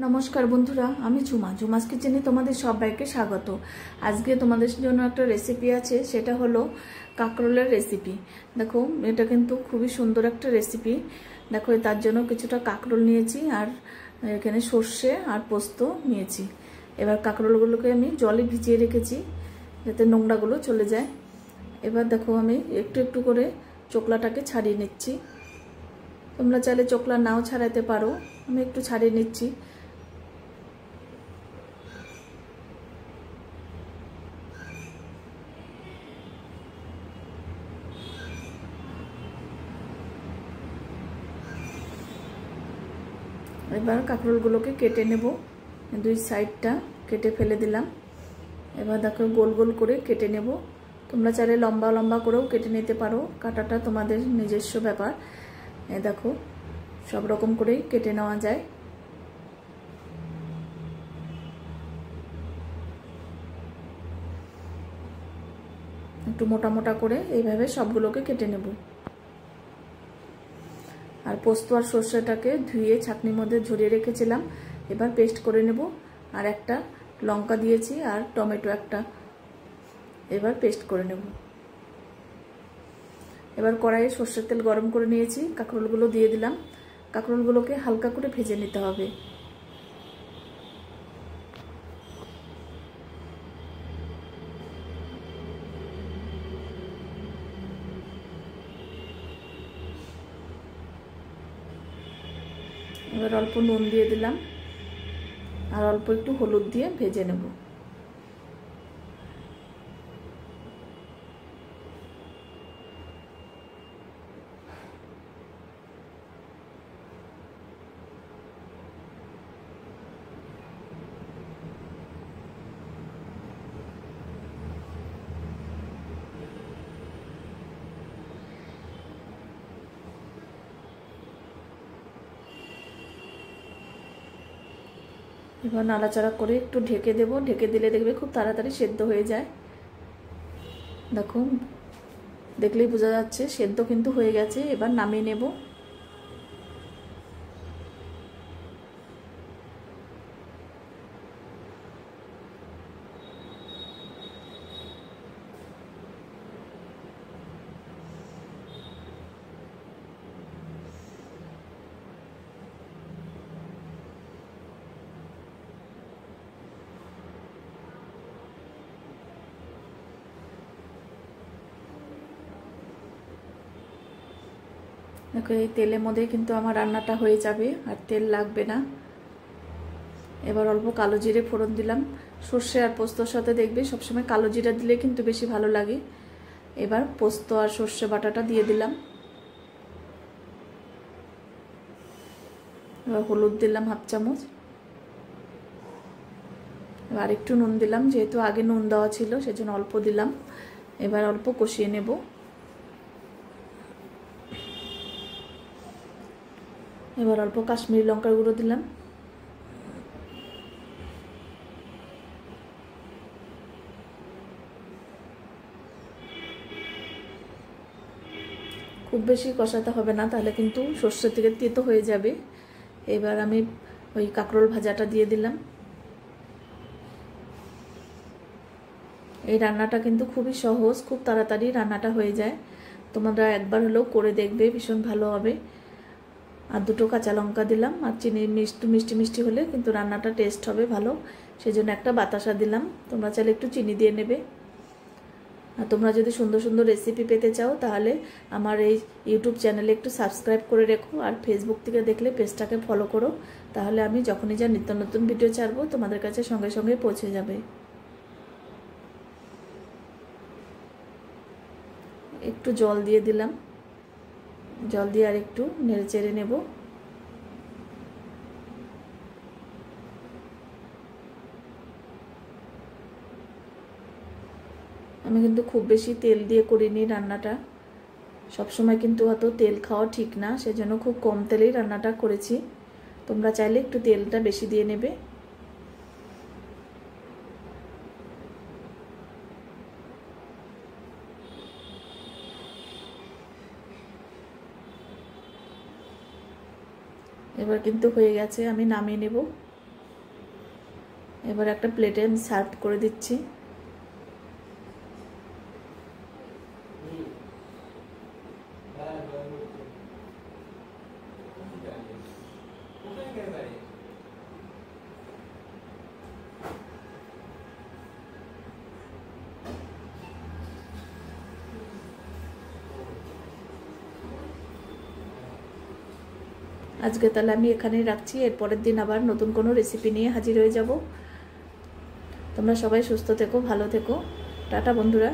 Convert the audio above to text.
নমস্কার বন্ধুরা, আমি ঝুমাস কিচেনে তোমাদের সবাইকে স্বাগত। আজকে তোমাদের জন্য একটা রেসিপি আছে, সেটা হলো কাঁকরোলের রেসিপি। দেখো, এটা কিন্তু খুবই সুন্দর একটা রেসিপি। দেখো, তার জন্য কিছুটা কাঁকরোল নিয়েছি আর এখানে সর্ষে আর পোস্ত নিয়েছি। এবার কাঁকরোলগুলোকে আমি জলে ভিজিয়ে রেখেছি যাতে নোংরাগুলো চলে যায়। এবার দেখো, আমি একটু একটু করে চোকলাটাকে ছাড়িয়ে নিচ্ছি। তোমরা চাইলে চোকলা নাও ছাড়াতে পারো, আমি একটু ছাড়িয়ে নিচ্ছি। এবার কাঁকরোলগুলোকে কেটে নেব, দুই সাইডটা কেটে ফেলে দিলাম। এবার দেখো, গোল গোল করে কেটে নেব। তোমরা চাইলে লম্বা লম্বা করেও কেটে নিতে পারো, কাটাটা তোমাদের নিজস্ব ব্যাপার। দেখো, সব রকম করেই কেটে নেওয়া যায়। একটু মোটা মোটা করে এইভাবে সবগুলোকে কেটে নেব। আর পোস্ত আর সর্ষেটাকে ধুয়ে ছাঁকনির মধ্যে ঝরিয়ে রেখেছিলাম, এবার পেস্ট করে নেব। আর একটা লঙ্কা দিয়েছি আর টমেটো একটা, এবার পেস্ট করে নেব। এবার কড়াইয়ে সর্ষের তেল গরম করে নিয়েছি, কাঁকরোলগুলো দিয়ে দিলাম। কাঁকরোলগুলোকে হালকা করে ভেজে নিতে হবে। এবার অল্প নুন দিয়ে দিলাম আর অল্প একটু হলুদ দিয়ে ভেজে নেব। এবার নাড়াচাড়া করে একটু ঢেকে দেব। ঢেকে দিলে দেখবে খুব তাড়াতাড়ি সেদ্ধ হয়ে যায়। দেখো, দেখলেই বোঝা যাচ্ছে সেদ্ধ কিন্তু হয়ে গেছে। এবার নামিয়ে নেব। দেখো, এই তেলের মধ্যে কিন্তু আমার রান্নাটা হয়ে যাবে, আর তেল লাগবে না। এবার অল্প কালো জিরে ফোড়ন দিলাম। সর্ষে আর পোস্তর সাথে দেখবে সবসময় কালো জিরা দিলে কিন্তু বেশি ভালো লাগে। এবার পোস্ত আর সর্ষে বাটাটা দিয়ে দিলাম। এবার হলুদ দিলাম হাফ চামচ। এবার একটু নুন দিলাম, যেহেতু আগে নুন দেওয়া ছিল সেজন্য অল্প দিলাম। এবার অল্প কষিয়ে নেব। এবার অল্প কাশ্মীরি লঙ্কার গুঁড়ো দিলাম। খুব বেশি কষাতে হবে না, তাহলে কিন্তু সর্ষে থেকে তেতো হয়ে যাবে। এবার আমি ওই কাঁকরোল ভাজাটা দিয়ে দিলাম। এই রান্নাটা কিন্তু খুবই সহজ, খুব তাড়াতাড়ি রান্নাটা হয়ে যায়। তোমরা একবার হলেও করে দেখবে, ভীষণ ভালো হবে। আর দুটো কাঁচা লঙ্কা দিলাম, আর চিনি মিষ্টি মিষ্টি হলে কিন্তু রান্নাটা টেস্ট হবে ভালো, সেজন্য একটা বাতাসা দিলাম। তোমরা চাইলে একটু চিনি দিয়ে নেবে। আর তোমরা যদি সুন্দর সুন্দর রেসিপি পেতে চাও তাহলে আমার এই ইউটিউব চ্যানেলে একটু সাবস্ক্রাইব করে রেখো, আর ফেসবুক থেকে দেখলে পেজটাকে ফলো করো। তাহলে আমি যখনই যা নিত্য নতুন ভিডিও ছাড়বো তোমাদের কাছে সঙ্গে সঙ্গে পৌঁছে যাবে। একটু জল দিয়ে দিলাম। জল দিয়ে আর একটু নেড়ে চেড়ে নেব। আমি কিন্তু খুব বেশি তেল দিয়ে করিনি রান্নাটা। সবসময় কিন্তু অত তেল খাওয়া ঠিক না, সেজন্য খুব কম তেলেই রান্নাটা করেছি। তোমরা চাইলে একটু তেলটা বেশি দিয়ে নেবে। এবার কিন্তু হয়ে গেছে, আমি নামিয়ে নেব। এবার একটা প্লেটে আমি সার্ভ করে দিচ্ছি। আজকে তাহলে আমি এখানেই রাখছি, এর পরের দিন আবার নতুন কোনো রেসিপি নিয়ে হাজির হয়ে যাব। তোমরা সবাই সুস্থ থেকো, ভালো থেকো, টাটা বন্ধুরা।